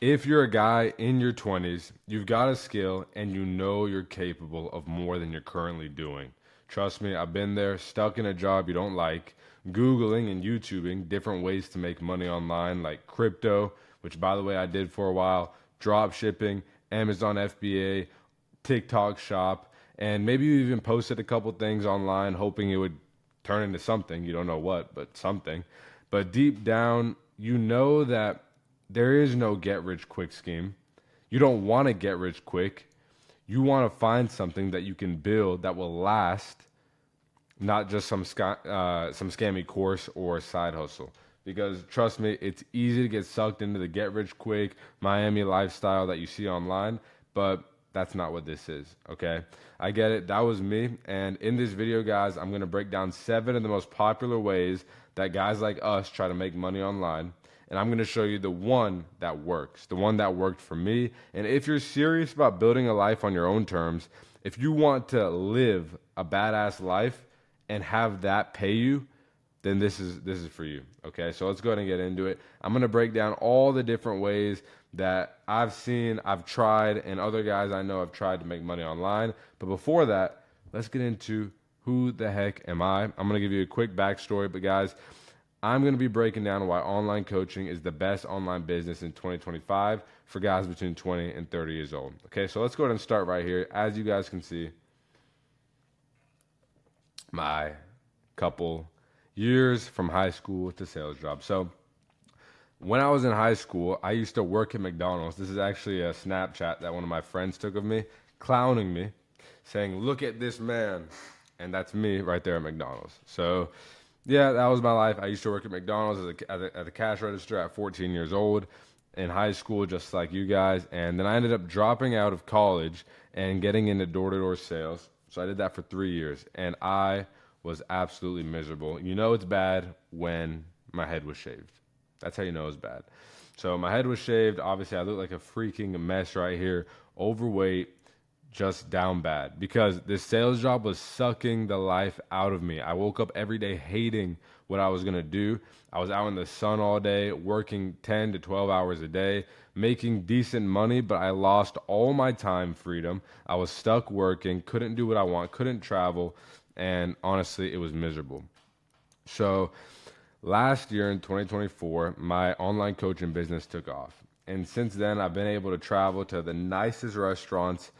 If you're a guy in your 20s, you've got a skill and you know you're capable of more than you're currently doing. Trust me, I've been there, stuck in a job you don't like, Googling and YouTubing different ways to make money online, like crypto, which by the way I did for a while, drop shipping, Amazon FBA, TikTok shop, and maybe you even posted a couple things online hoping it would turn into something. You don't know what, but something. But deep down, you know that there is no get rich quick scheme. You don't want to get rich quick. You want to find something that you can build that will last, not just some scammy course or side hustle. Because trust me, it's easy to get sucked into the get rich quick Miami lifestyle that you see online, but that's not what this is, okay? I get it. That was me. And in this video, guys, I'm going to break down 7 of the most popular ways that guys like us try to make money online. And I'm going to show you the one that works, the one that worked for me. And if you're serious about building a life on your own terms, if you want to live a badass life and have that pay you, then this is for you. Okay, so let's go ahead and get into it. I'm going to break down all the different ways that I've seen, I've tried, and other guys I know have tried to make money online. But before that, let's get into who the heck am I? I'm going to give you a quick backstory, but guys, I'm going to be breaking down why online coaching is the best online business in 2025 for guys between 20 and 30 years old. Okay, so let's go ahead and start right here. As you guys can see, my couple years from high school to sales job. So when I was in high school, I used to work at McDonald's. This is actually a Snapchat that one of my friends took of me, clowning me, saying, "Look at this man." And that's me right there at McDonald's. So yeah, that was my life. I used to work at McDonald's at the cash register at 14 years old in high school, just like you guys. And then I ended up dropping out of college and getting into door-to-door sales. So I did that for 3 years, and I was absolutely miserable. You know it's bad when my head was shaved. That's how you know it's bad. So my head was shaved. Obviously, I look like a freaking mess right here. Overweight, just down bad. Because this sales job was sucking the life out of me. I woke up every day hating what I was going to do. I was out in the sun all day, working 10 to 12 hours a day, making decent money, but I lost all my time freedom. I was stuck working, couldn't do what I want, couldn't travel, and honestly, it was miserable. So last year in 2024, my online coaching business took off. And since then, I've been able to travel to the nicest restaurants,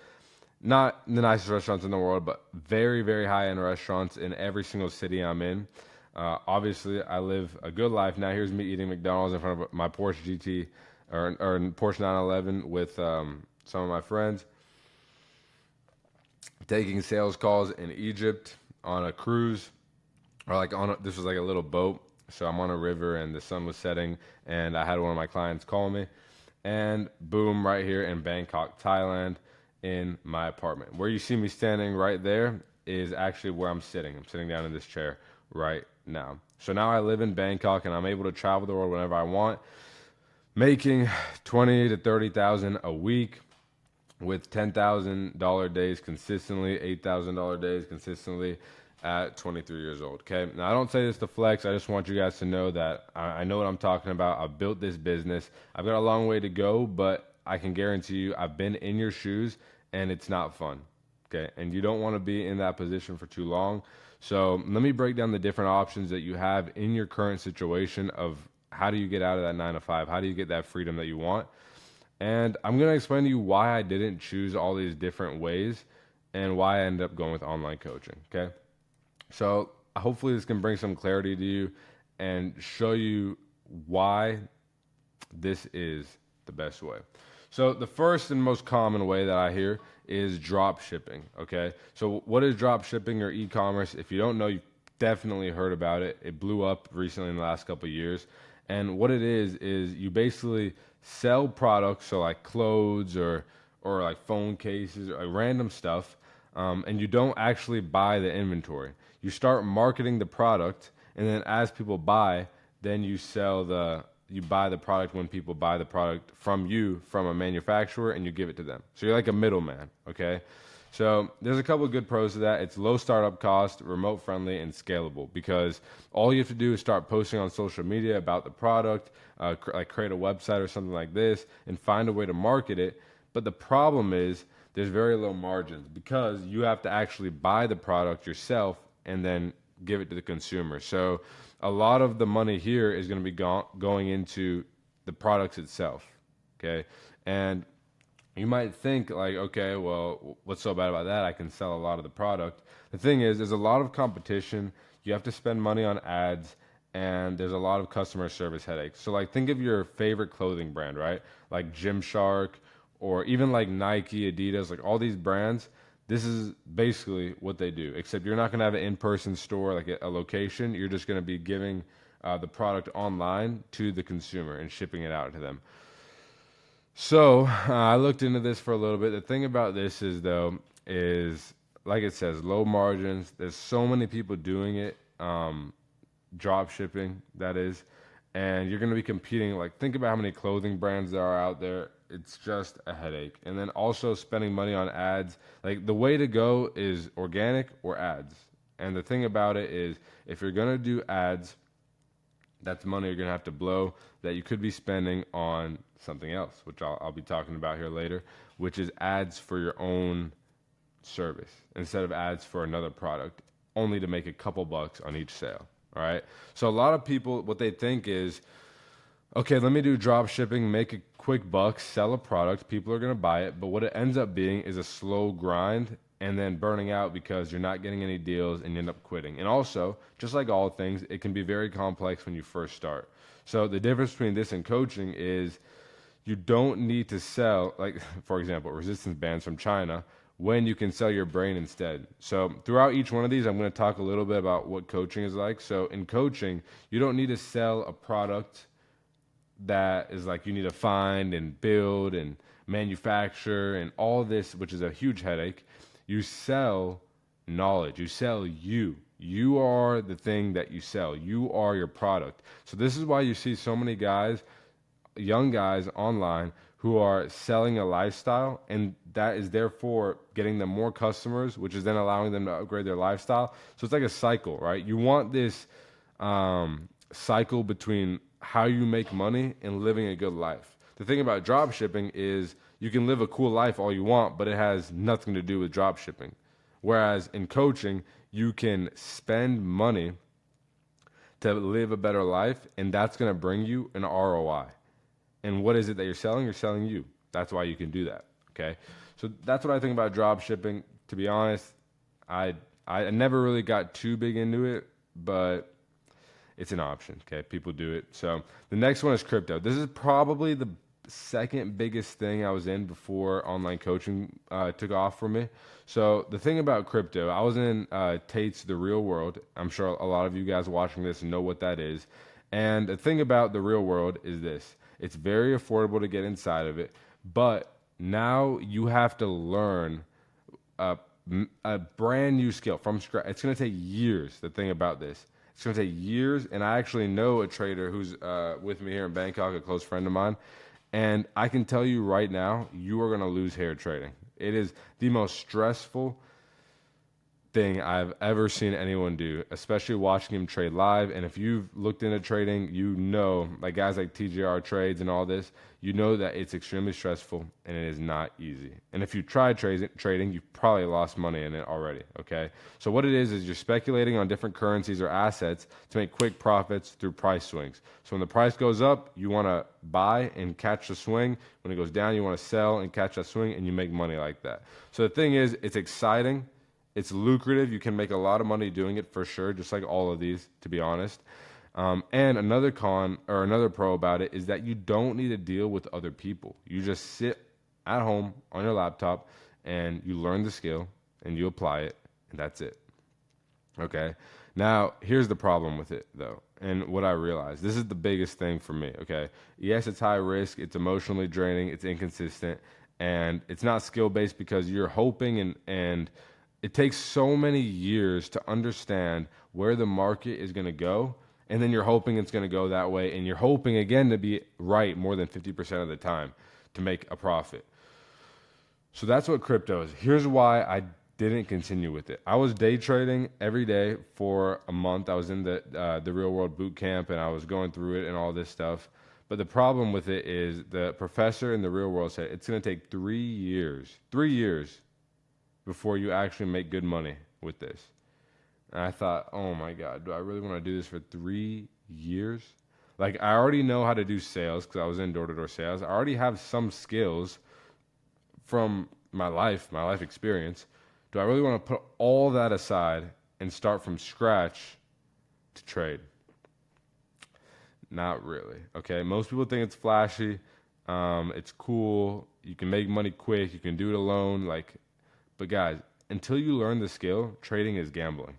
not the nicest restaurants in the world, but very, very high-end restaurants in every single city I'm in. Obviously, I live a good life. Now here's me eating McDonald's in front of my Porsche GT or Porsche 911 with some of my friends, taking sales calls in Egypt on a cruise, or like this was like a little boat. So I'm on a river and the sun was setting, and I had one of my clients call me, and boom, right here in Bangkok, Thailand, in my apartment. Where you see me standing right there is actually where I'm sitting. I'm sitting down in this chair right now. So now I live in Bangkok and I'm able to travel the world whenever I want, making 20 to 30,000 a week with $10,000 days consistently, $8,000 days consistently at 23 years old. Okay. Now I don't say this to flex. I just want you guys to know that I know what I'm talking about. I've built this business. I've got a long way to go, but I can guarantee you I've been in your shoes and it's not fun. Okay. And you don't want to be in that position for too long. So let me break down the different options that you have in your current situation of how do you get out of that 9 to 5? How do you get that freedom that you want? And I'm going to explain to you why I didn't choose all these different ways and why I ended up going with online coaching. Okay. So hopefully this can bring some clarity to you and show you why this is the best way. So the first and most common way that I hear is drop shipping. Okay. So what is drop shipping or e-commerce? If you don't know, you've definitely heard about it. It blew up recently in the last couple of years. And what it is you basically sell products, so like clothes or like phone cases or like random stuff, and you don't actually buy the inventory. You start marketing the product, and then as people buy, then you buy the product when people buy the product from you, from a manufacturer, and you give it to them. So you're like a middleman, okay? So there's a couple of good pros to that. It's low startup cost, remote friendly, and scalable, because all you have to do is start posting on social media about the product, like create a website or something like this, and find a way to market it. But the problem is there's very low margins, because you have to actually buy the product yourself and then give it to the consumer. So a lot of the money here is going to be going into the products itself. Okay. And you might think like, okay, well, what's so bad about that? I can sell a lot of the product. The thing is, there's a lot of competition. You have to spend money on ads, and there's a lot of customer service headaches. So like, think of your favorite clothing brand, right? Like Gymshark, or even like Nike, Adidas, like all these brands. This is basically what they do, except you're not going to have an in-person store, like a location. You're just going to be giving the product online to the consumer and shipping it out to them. So I looked into this for a little bit. The thing about this is, though, is like it says, low margins. There's so many people doing it, drop shipping, that is, and you're going to be competing. Like, think about how many clothing brands there are out there. It's just a headache. And then also spending money on ads. Like, the way to go is organic or ads. And the thing about it is, if you're going to do ads, that's money you're going to have to blow that you could be spending on something else, which I'll be talking about here later, which is ads for your own service instead of ads for another product, only to make a couple bucks on each sale. All right. So a lot of people, what they think is, okay, let me do drop shipping, make a quick buck, sell a product, people are going to buy it. But what it ends up being is a slow grind, and then burning out because you're not getting any deals and you end up quitting. And also, just like all things, it can be very complex when you first start. So the difference between this and coaching is you don't need to sell, like, for example, resistance bands from China, when you can sell your brain instead. So throughout each one of these, I'm going to talk a little bit about what coaching is like. So in coaching, you don't need to sell a product that is like you need to find and build and manufacture and all this, which is a huge headache. You sell knowledge. You sell you. You are the thing that you sell. You are your product. So this is why you see so many guys, young guys online, who are selling a lifestyle, and that is therefore getting them more customers, which is then allowing them to upgrade their lifestyle. So it's like a cycle, right? You want this cycle between how you make money and living a good life. The thing about drop shipping is you can live a cool life all you want, but it has nothing to do with drop shipping. Whereas in coaching, you can spend money to live a better life, and that's going to bring you an ROI. And what is it that you're selling? You're selling you. That's why you can do that. Okay. So that's what I think about drop shipping. To be honest, I never really got too big into it, but it's an option. Okay. People do it. So the next one is crypto. This is probably the second biggest thing I was in before online coaching took off for me. So the thing about crypto, I was in Tate's The Real World. I'm sure a lot of you guys watching this know what that is. And the thing about The Real World is this. It's very affordable to get inside of it, but now you have to learn a brand new skill from scratch. It's going to take years. The thing about this, it's going to take years. And I actually know a trader who's with me here in Bangkok, a close friend of mine. And I can tell you right now, you are going to lose hair trading. It is the most stressful thing I've ever seen anyone do, especially watching him trade live. And if you've looked into trading, you know, like guys like TGR Trades and all this, you know that it's extremely stressful and it is not easy. And if you tried trading, you've probably lost money in it already, okay? So what it is you're speculating on different currencies or assets to make quick profits through price swings. So when the price goes up, you want to buy and catch the swing. When it goes down, you want to sell and catch that swing, and you make money like that. So the thing is, it's exciting. It's lucrative. You can make a lot of money doing it for sure, just like all of these, to be honest. And another con or another pro about it is that you don't need to deal with other people. You just sit at home on your laptop and you learn the skill and you apply it, and that's it. Okay. Now, here's the problem with it, though, and what I realized. This is the biggest thing for me, okay? Yes, it's high risk. It's emotionally draining. It's inconsistent. And it's not skill-based because you're hoping and it takes so many years to understand where the market is going to go, and then you're hoping it's going to go that way, and you're hoping, again, to be right more than 50% of the time to make a profit. So that's what crypto is. Here's why I didn't continue with it. I was day trading every day for a month. I was in the real world boot camp and I was going through it and all this stuff. But the problem with it is the professor in the real world said it's going to take 3 years before you actually make good money with this. And I thought, oh my God, do I really want to do this for 3 years? Like, I already know how to do sales because I was in door to door sales. I already have some skills from my life experience. Do I really want to put all that aside and start from scratch to trade? Not really. Okay. Most people think it's flashy. It's cool. You can make money quick. You can do it alone. But guys, until you learn the skill, trading is gambling.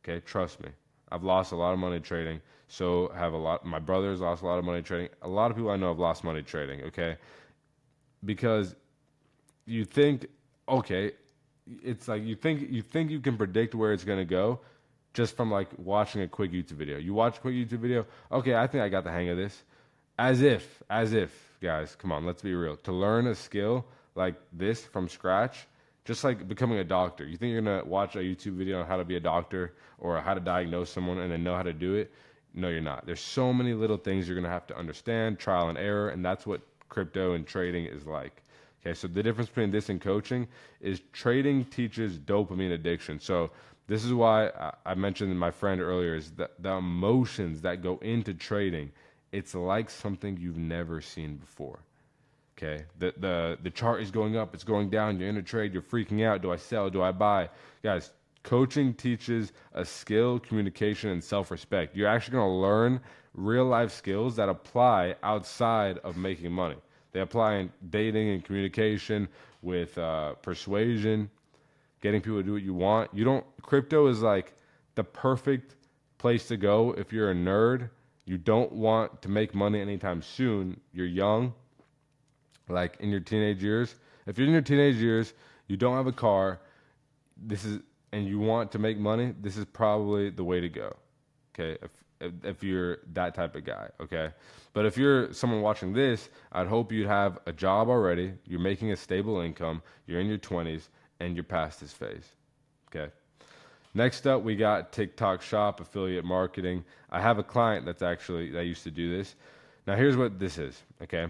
Okay. Trust me. I've lost a lot of money trading. So have a lot. My brothers lost a lot of money trading. A lot of people I know have lost money trading. Okay. Because you think, okay, it's like you think you can predict where it's gonna go just from like watching a quick YouTube video. You watch a quick YouTube video, okay, I think I got the hang of this. As if, guys, come on, let's be real. To learn a skill like this from scratch, just like becoming a doctor. You think you're gonna watch a YouTube video on how to be a doctor or how to diagnose someone and then know how to do it? No, you're not. There's so many little things you're gonna have to understand, trial and error, and that's what crypto and trading is like. Okay, so the difference between this and coaching is trading teaches dopamine addiction. So this is why I mentioned my friend earlier is that the emotions that go into trading, it's like something you've never seen before. Okay, the chart is going up, it's going down, you're in a trade, you're freaking out. Do I sell? Do I buy? Guys, coaching teaches a skill, communication, and self-respect. You're actually going to learn real life skills that apply outside of making money. They apply in dating and communication with persuasion, getting people to do what you want. Crypto is like the perfect place to go if you're a nerd. You don't want to make money anytime soon. You're young, like in your teenage years. If you're in your teenage years, you don't have a car, and you want to make money, this is probably the way to go. Okay, if you're that type of guy, okay? But if you're someone watching this, I'd hope you'd have a job already, you're making a stable income, you're in your 20s, and you're past this phase, okay? Next up, we got TikTok Shop, affiliate marketing. I have a client that used to do this. Now, here's what this is, okay?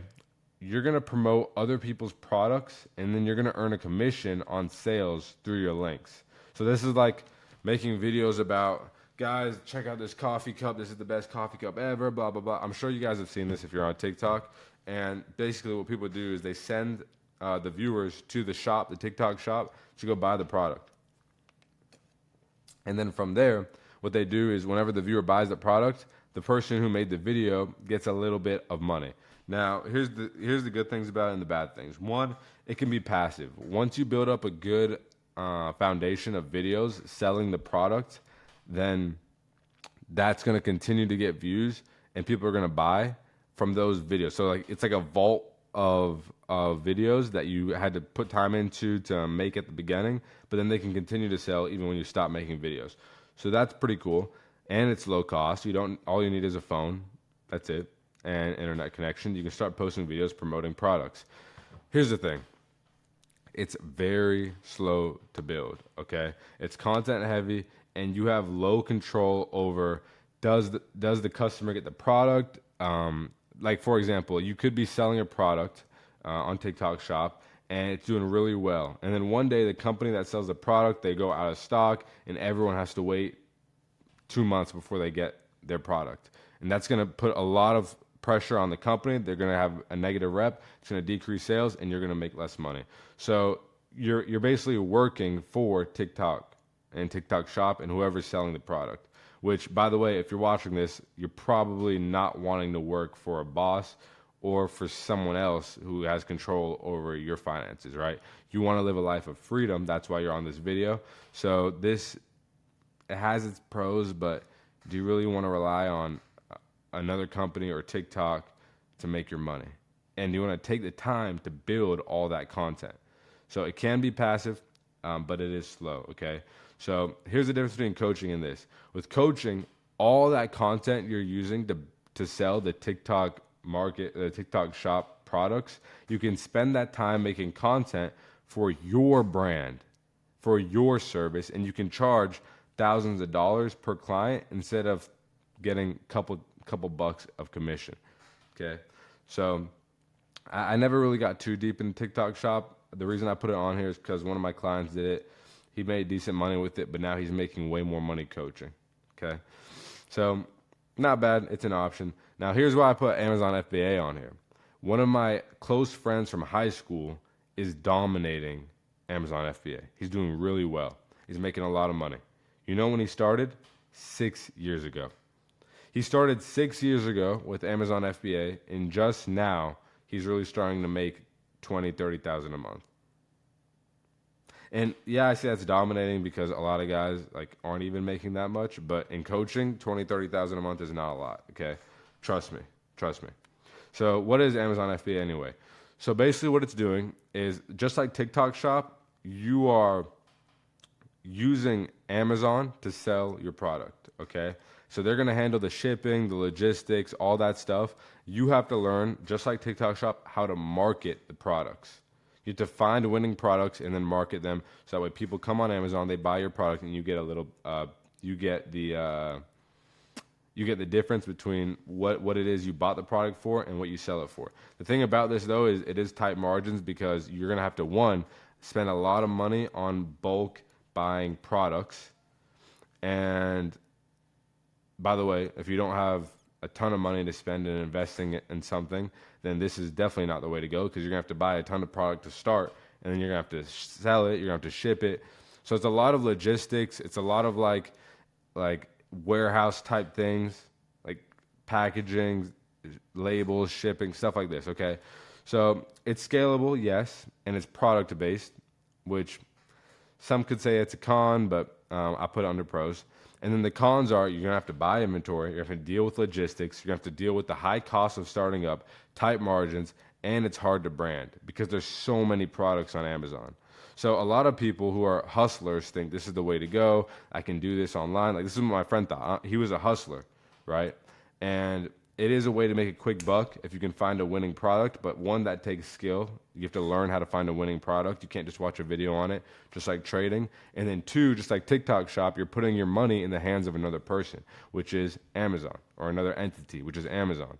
You're going to promote other people's products, and then you're going to earn a commission on sales through your links. So this is like making videos about, guys, check out this coffee cup. This is the best coffee cup ever, blah, blah, blah. I'm sure you guys have seen this if you're on TikTok. And basically what people do is they send the viewers to the shop, the TikTok shop, to go buy the product. And then from there, what they do is whenever the viewer buys the product, the person who made the video gets a little bit of money. Now, here's the good things about it and the bad things. One, it can be passive. Once you build up a good foundation of videos selling the product, then that's going to continue to get views and people are going to buy from those videos. So like it's like a vault of videos that you had to put time into to make at the beginning, but then they can continue to sell even when you stop making videos. So that's pretty cool. And it's low cost. All you need is a phone. That's it. And internet connection. You can start posting videos promoting products. Here's the thing. It's very slow to build, okay? It's content heavy and you have low control over does the customer get the product? Like for example, you could be selling a product on TikTok Shop and it's doing really well. And then one day the company that sells the product, they go out of stock and everyone has to wait 2 months before they get their product. And that's going to put a lot of pressure on the company. They're going to have a negative rep. It's going to decrease sales and you're going to make less money. So you're basically working for TikTok and TikTok Shop and whoever's selling the product. Which, by the way, if you're watching this, you're probably not wanting to work for a boss or for someone else who has control over your finances, right? You want to live a life of freedom. That's why you're on this video. So it has its pros, but do you really want to rely on another company or TikTok to make your money? And you want to take the time to build all that content. So it can be passive, but it is slow, okay? So here's the difference between coaching and this. With coaching, all that content you're using to sell the TikTok market, the TikTok Shop products, you can spend that time making content for your brand, for your service, and you can charge thousands of dollars per client instead of getting couple bucks of commission. Okay, so I never really got too deep in TikTok shop. The reason I put it on here is because one of my clients did it. He made decent money with it, but now he's making way more money coaching. Okay, so not bad. It's an option. Now here's why I put Amazon FBA on here. One of my close friends from high school is dominating Amazon FBA. He's doing really well. He's making a lot of money. You know when he started? 6 years ago. He started 6 years ago with Amazon FBA, and just now he's really starting to make 20, 30,000 a month. And yeah, I say that's dominating because a lot of guys like aren't even making that much, but in coaching, 20, 30,000 a month is not a lot, okay? Trust me. So what is Amazon FBA anyway? So basically what it's doing is just like TikTok shop, you are using Amazon to sell your product, okay? So they're going to handle the shipping, the logistics, all that stuff. You have to learn, just like TikTok shop, how to market the products. You have to find winning products and then market them. So that way people come on Amazon, they buy your product, and you get a little, you get the difference between what it is you bought the product for and what you sell it for. The thing about this though is it is tight margins because you're going to have to, one, spend a lot of money on bulk buying products. And by the way, if you don't have a ton of money to spend in investing in something, then this is definitely not the way to go because you're going to have to buy a ton of product to start, and then you're going to have to sell it, you're going to have to ship it. So it's a lot of logistics. It's a lot of like warehouse type things, like packaging, labels, shipping, stuff like this, okay? So it's scalable, yes, and it's product based, which some could say it's a con, but I put it under pros. And then the cons are you're going to have to buy inventory, you're going to have to deal with logistics, you're going to have to deal with the high cost of starting up, tight margins, and it's hard to brand because there's so many products on Amazon. So a lot of people who are hustlers think this is the way to go. I can do this online. Like this is what my friend thought. He was a hustler, right? And it is a way to make a quick buck if you can find a winning product, but one that takes skill. You have to learn how to find a winning product. You can't just watch a video on it, just like trading. And then two, just like TikTok shop, you're putting your money in the hands of another person, which is Amazon, or another entity, which is Amazon.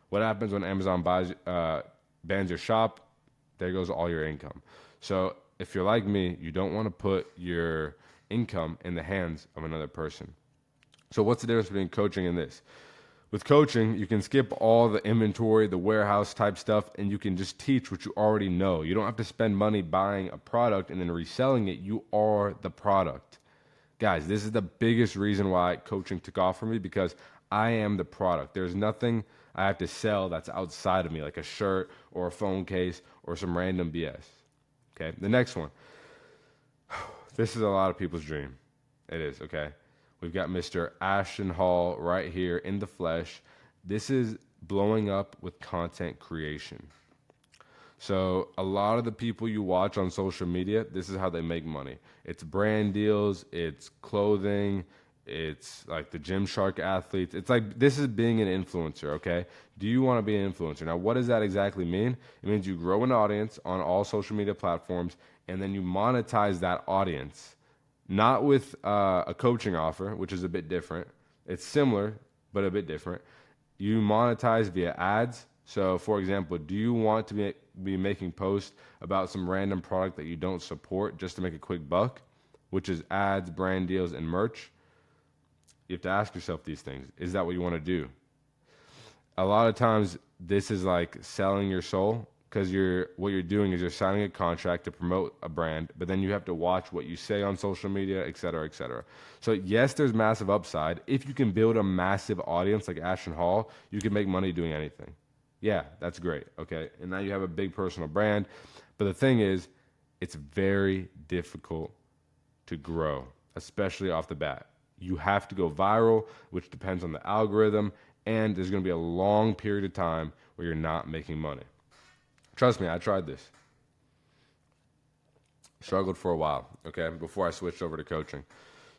What happens when Amazon bans your shop? There goes all your income. So if you're like me, you don't want to put your income in the hands of another person. So what's the difference between coaching and this? With coaching, you can skip all the inventory, the warehouse type stuff, and you can just teach what you already know. You don't have to spend money buying a product and then reselling it. You are the product. Guys, this is the biggest reason why coaching took off for me, because I am the product. There's nothing I have to sell that's outside of me, like a shirt or a phone case or some random BS. Okay, the next one. This is a lot of people's dream. It is, okay? We've got Mr. Ashton Hall right here in the flesh. This is blowing up with content creation. So a lot of the people you watch on social media, this is how they make money. It's brand deals, it's clothing, it's like the Gymshark athletes. It's like this is being an influencer, okay? Do you want to be an influencer? Now, what does that exactly mean? It means you grow an audience on all social media platforms, and then you monetize that audience. Not with a coaching offer, which is a bit different. It's similar, but a bit different. You monetize via ads. So, for example, do you want to be making posts about some random product that you don't support just to make a quick buck, which is ads, brand deals, and merch? You have to ask yourself these things. Is that what you want to do? A lot of times, this is like selling your soul. Because what you're doing is you're signing a contract to promote a brand, but then you have to watch what you say on social media, et cetera, et cetera. So yes, there's massive upside. If you can build a massive audience like Ashton Hall, you can make money doing anything. Yeah, that's great, okay? And now you have a big personal brand. But the thing is, it's very difficult to grow, especially off the bat. You have to go viral, which depends on the algorithm, and there's going to be a long period of time where you're not making money. Trust me, I tried this. Struggled for a while, okay, before I switched over to coaching.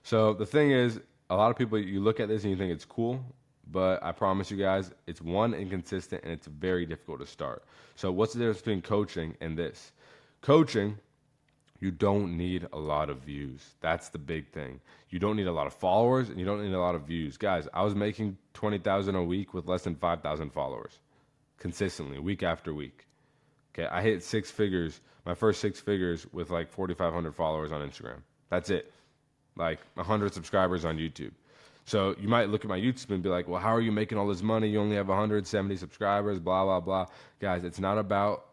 So the thing is, a lot of people, you look at this and you think it's cool, but I promise you guys, it's one, inconsistent, and it's very difficult to start. So what's the difference between coaching and this? Coaching, You don't need a lot of views. That's the big thing. You don't need a lot of followers and you don't need a lot of views. Guys, I was making 20,000 a week with less than 5,000 followers consistently, week after week. Okay, I hit six figures, my first six figures with like 4,500 followers on Instagram. That's it. Like 100 subscribers on YouTube. So you might look at my YouTube and be like, well, how are you making all this money? You only have 170 subscribers, blah, blah, blah. Guys, it's not about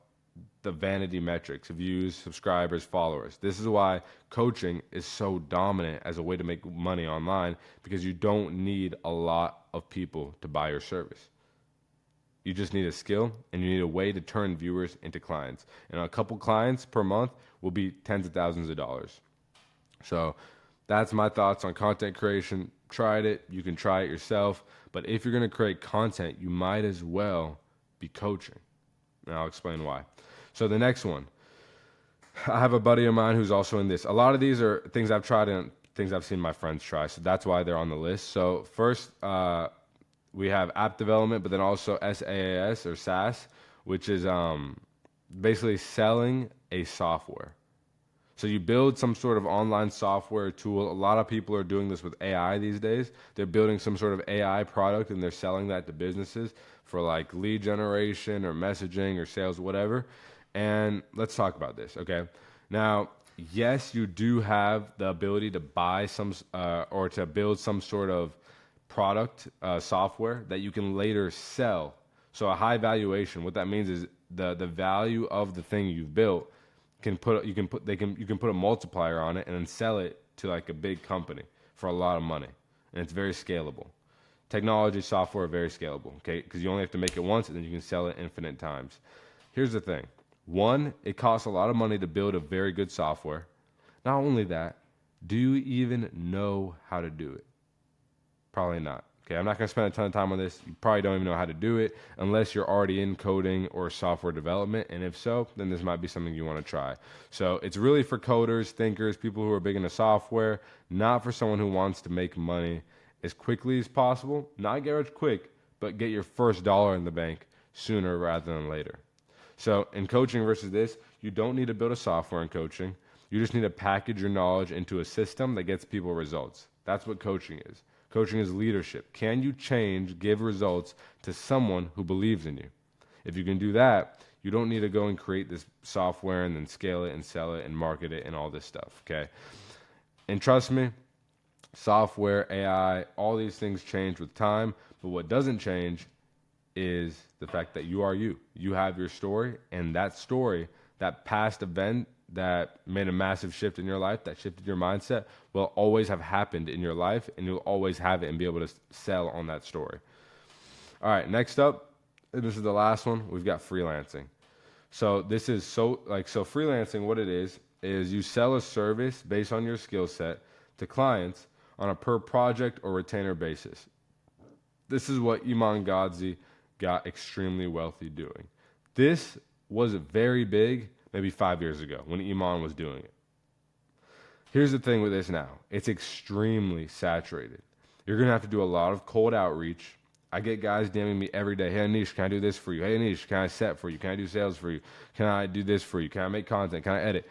the vanity metrics, views, subscribers, followers. This is why coaching is so dominant as a way to make money online, because you don't need a lot of people to buy your service. You just need a skill and you need a way to turn viewers into clients. And a couple clients per month will be tens of thousands of dollars. So that's my thoughts on content creation. Tried it. You can try it yourself. But if you're going to create content, you might as well be coaching. And I'll explain why. So the next one, I have a buddy of mine who's also in this. A lot of these are things I've tried and things I've seen my friends try. So that's why they're on the list. So first, we have app development, but then also SaaS or SaaS, which is basically selling a software. So you build some sort of online software tool. A lot of people are doing this with AI these days. They're building some sort of AI product and they're selling that to businesses for like lead generation or messaging or sales, whatever. And let's talk about this, okay? Now, yes, you do have the ability to buy some or to build some sort of product software that you can later sell. So a high valuation, what that means is the value of the thing you've built you can put a multiplier on it and then sell it to like a big company for a lot of money, and it's very scalable. Technology, software, very scalable, okay? Because you only have to make it once and then you can sell it infinite times. Here's the thing. One, it costs a lot of money to build a very good software. Not only that, do you even know how to do it? Probably not. Okay, I'm not going to spend a ton of time on this. You probably don't even know how to do it unless you're already in coding or software development. And if so, then this might be something you want to try. So it's really for coders, thinkers, people who are big into software, not for someone who wants to make money as quickly as possible. Not get rich quick, but get your first dollar in the bank sooner rather than later. So in coaching versus this, you don't need to build a software in coaching. You just need to package your knowledge into a system that gets people results. That's what coaching is. Coaching is leadership. Can you give results to someone who believes in you? If you can do that, you don't need to go and create this software and then scale it and sell it and market it and all this stuff, okay? And trust me, software, AI, all these things change with time, but what doesn't change is the fact that you are you. You have your story, and that story, that past event that made a massive shift in your life, that shifted your mindset, will always have happened in your life, and you'll always have it and be able to sell on that story. All right, next up, and this is the last one, we've got freelancing. So this is so freelancing, what it is you sell a service based on your skill set to clients on a per project or retainer basis. This is what Iman Gadzhi got extremely wealthy doing. This was very big maybe 5 years ago when Iman was doing it. Here's the thing with this now. It's extremely saturated. You're going to have to do a lot of cold outreach. I get guys DMing me every day. Hey, Anish, can I do this for you? Hey, Anish, can I set for you? Can I do sales for you? Can I do this for you? Can I make content? Can I edit?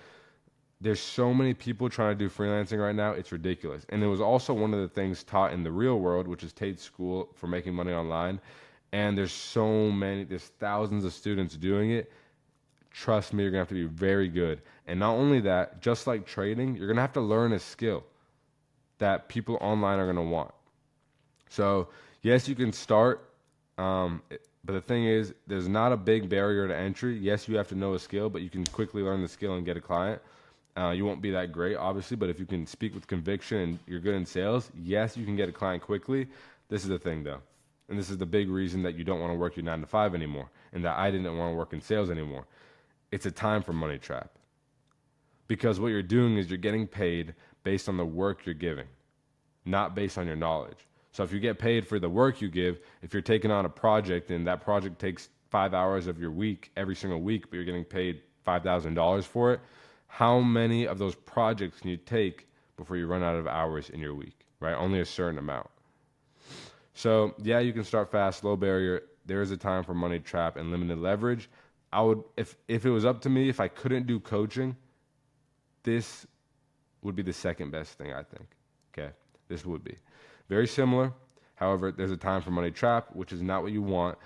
There's so many people trying to do freelancing right now. It's ridiculous. And it was also one of the things taught in the real world, which is Tate's school for making money online. And there's thousands of students doing it. Trust me, you're going to have to be very good. And not only that, just like trading, you're going to have to learn a skill that people online are going to want. So, yes, you can start, but the thing is, there's not a big barrier to entry. Yes, you have to know a skill, but you can quickly learn the skill and get a client. You won't be that great, obviously, but if you can speak with conviction and you're good in sales, yes, you can get a client quickly. This is the thing, though. And this is the big reason that you don't want to work your 9 to 5 anymore and that I didn't want to work in sales anymore. It's a time for money trap. Because what you're doing is you're getting paid based on the work you're giving, not based on your knowledge. So if you get paid for the work you give, if you're taking on a project and that project takes 5 hours of your week, every single week, but you're getting paid $5,000 for it, how many of those projects can you take before you run out of hours in your week, right? Only a certain amount. So yeah, you can start fast, low barrier. There is a time for money trap and limited leverage. I would, if it was up to me, if I couldn't do coaching, this would be the second best thing, I think. Okay, this would be very similar. However, there's a time for money trap, which is not what you want.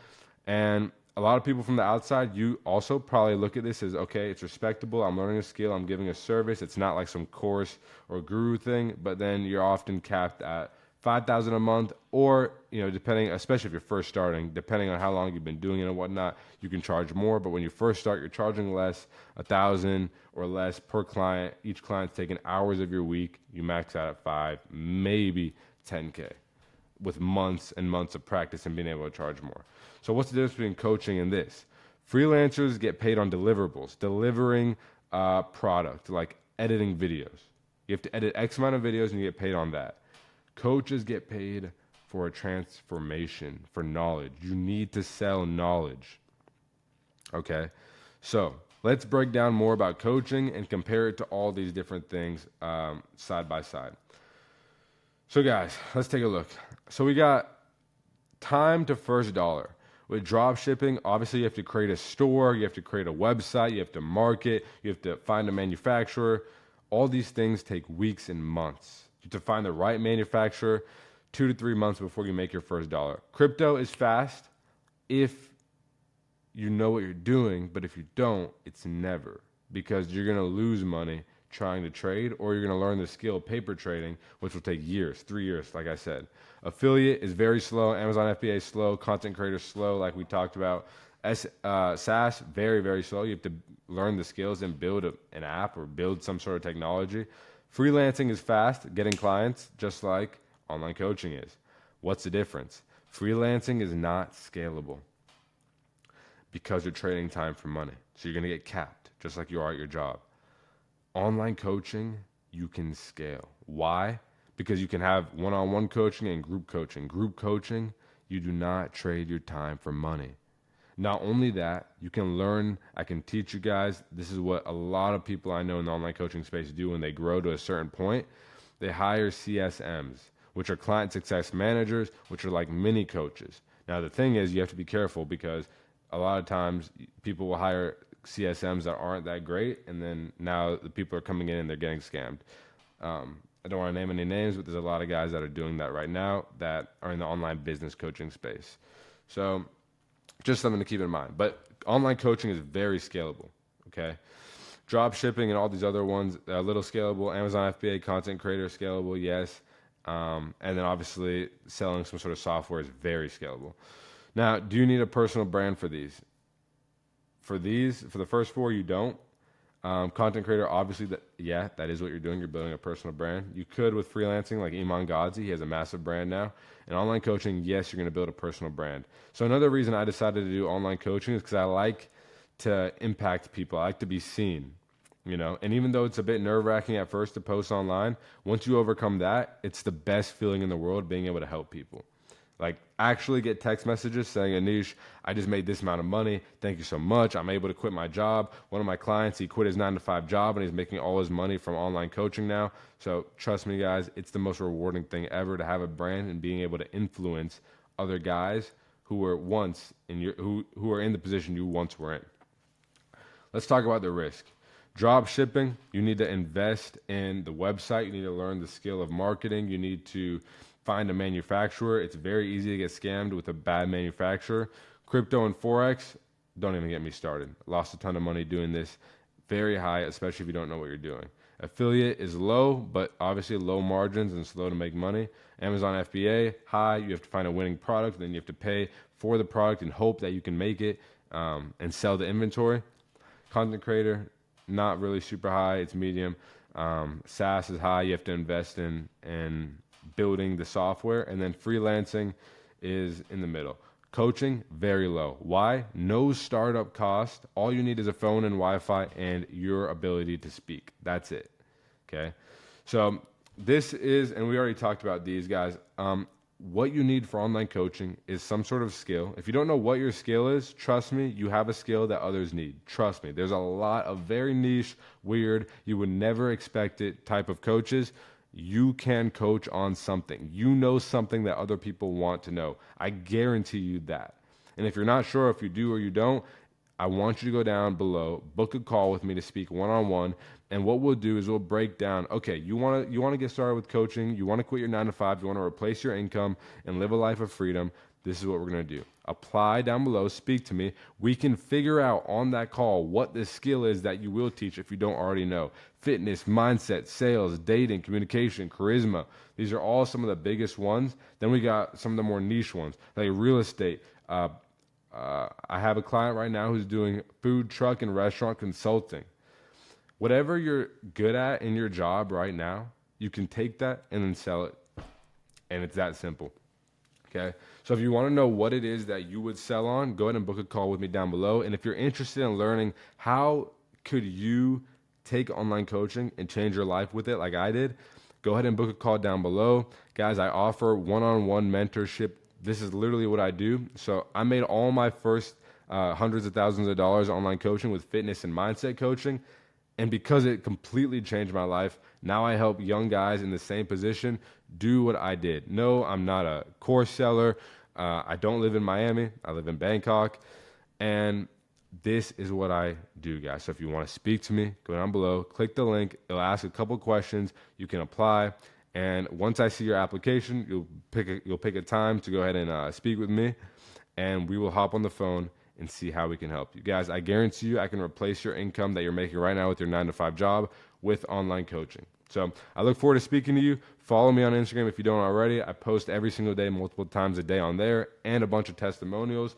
And a lot of people from the outside, you also probably look at this as, okay, it's respectable. I'm learning a skill. I'm giving a service. It's not like some course or guru thing, but then you're often capped at 5,000 a month, or, you know, depending, especially if you're first starting, depending on how long you've been doing it and whatnot, you can charge more. But when you first start, you're charging less, 1,000 or less per client. Each client's taking hours of your week. You max out at 5, maybe 10K, with months and months of practice and being able to charge more. So what's the difference between coaching and this? Freelancers get paid on deliverables, delivering product, like editing videos. You have to edit X amount of videos and you get paid on that. Coaches get paid for a transformation, for knowledge. You need to sell knowledge. Okay? So let's break down more about coaching and compare it to all these different things side by side. So guys, let's take a look. So we got time to first dollar. With drop shipping, obviously you have to create a store, you have to create a website, you have to market, you have to find a manufacturer. All these things take weeks and months. You have to find the right manufacturer 2 to 3 months before you make your first dollar. Crypto is fast if you know what you're doing, but if you don't, it's never, because you're going to lose money trying to trade, or you're going to learn the skill of paper trading, which will take years, 3 years, like I said. Affiliate is very slow. Amazon FBA is slow. Content creators slow, like we talked about. SaaS, very, very slow. You have to learn the skills and build an app or build some sort of technology. Freelancing is fast, getting clients, just like online coaching is. What's the difference? Freelancing is not scalable because you're trading time for money. So you're going to get capped, just like you are at your job. Online coaching, you can scale. Why? Because you can have one-on-one coaching and group coaching. Group coaching, you do not trade your time for money. Not only that, you can learn, I can teach you guys. This is what a lot of people I know in the online coaching space do when they grow to a certain point. They hire CSMs, which are client success managers, which are like mini coaches. Now, the thing is, you have to be careful because a lot of times people will hire CSMs that aren't that great, and then now the people are coming in and they're getting scammed. I don't want to name any names, but there's a lot of guys that are doing that right now that are in the online business coaching space. So just something to keep in mind. But online coaching is very scalable, okay? Drop shipping and all these other ones, a little scalable. Amazon FBA, content creator, scalable, yes. And then obviously selling some sort of software is very scalable. Now, do you need a personal brand for these? For the first 4, you don't. Content creator, obviously, that is what you're doing. You're building a personal brand. You could with freelancing, like Iman Gadzhi. He has a massive brand now. And online coaching, yes, you're going to build a personal brand. So another reason I decided to do online coaching is because I like to impact people. I like to be seen, you know. And even though it's a bit nerve-wracking at first to post online, once you overcome that, it's the best feeling in the world being able to help people. Like, actually get text messages saying, Anish, I just made this amount of money. Thank you so much. I'm able to quit my job. One of my clients, he quit his 9-to-5 job and he's making all his money from online coaching now. So trust me, guys, it's the most rewarding thing ever to have a brand and being able to influence other guys who were once who are in the position you once were in. Let's talk about the risk. Drop shipping, you need to invest in the website. You need to learn the skill of marketing. You need to find a manufacturer. It's very easy to get scammed with a bad manufacturer. Crypto and Forex, don't even get me started. Lost a ton of money doing this. Very high, especially if you don't know what you're doing. Affiliate is low, but obviously low margins and slow to make money. Amazon FBA, high. You have to find a winning product, then you have to pay for the product and hope that you can make it and sell the inventory. Content creator, not really super high. It's medium. SaaS is high. You have to invest in building the software. And then freelancing is in the middle. Coaching, very low. Why? No startup cost. All you need is a phone and Wi-Fi and your ability to speak. That's it. Okay. So this is, and we already talked about these guys. What you need for online coaching is some sort of skill. If you don't know what your skill is, trust me, you have a skill that others need. Trust me. There's a lot of very niche, weird, you would never expect it type of coaches. You can coach on something. You know something that other people want to know. I guarantee you that. And if you're not sure if you do or you don't, I want you to go down below, book a call with me to speak one-on-one. And what we'll do is we'll break down, okay, you want to get started with coaching, you want to quit your 9 to 5, you want to replace your income and live a life of freedom. This is what we're going to do. Apply down below, speak to me. We can figure out on that call what the skill is that you will teach if you don't already know. Fitness, mindset, sales, dating, communication, charisma. These are all some of the biggest ones. Then we got some of the more niche ones, like real estate. I have a client right now who's doing food truck and restaurant consulting. Whatever you're good at in your job right now, you can take that and then sell it. And it's that simple. Okay. So if you want to know what it is that you would sell on, go ahead and book a call with me down below. And if you're interested in learning how could you take online coaching and change your life with it like I did, go ahead and book a call down below. Guys, I offer one-on-one mentorship. This is literally what I do. So I made all my first hundreds of thousands of dollars online coaching with fitness and mindset coaching. And because it completely changed my life, now I help young guys in the same position do what I did. No, I'm not a course seller. I don't live in Miami. I live in Bangkok. And this is what I do, guys. So if you want to speak to me, go down below, click the link. It'll ask a couple questions. You can apply. And once I see your application, you'll pick a time to go ahead and speak with me. And we will hop on the phone and see how we can help you. Guys, I guarantee you I can replace your income that you're making right now with your 9 to 5 job with online coaching. So I look forward to speaking to you. Follow me on Instagram if you don't already. I post every single day, multiple times a day on there, and a bunch of testimonials.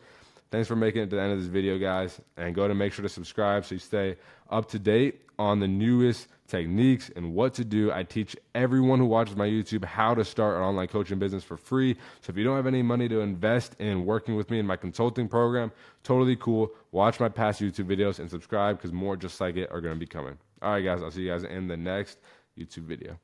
Thanks for making it to the end of this video, guys. And go ahead and make sure to subscribe so you stay up to date on the newest techniques and what to do. I teach everyone who watches my YouTube how to start an online coaching business for free. So if you don't have any money to invest in working with me in my consulting program, totally cool. Watch my past YouTube videos and subscribe because more just like it are going to be coming. All right, guys. I'll see you guys in the next YouTube video.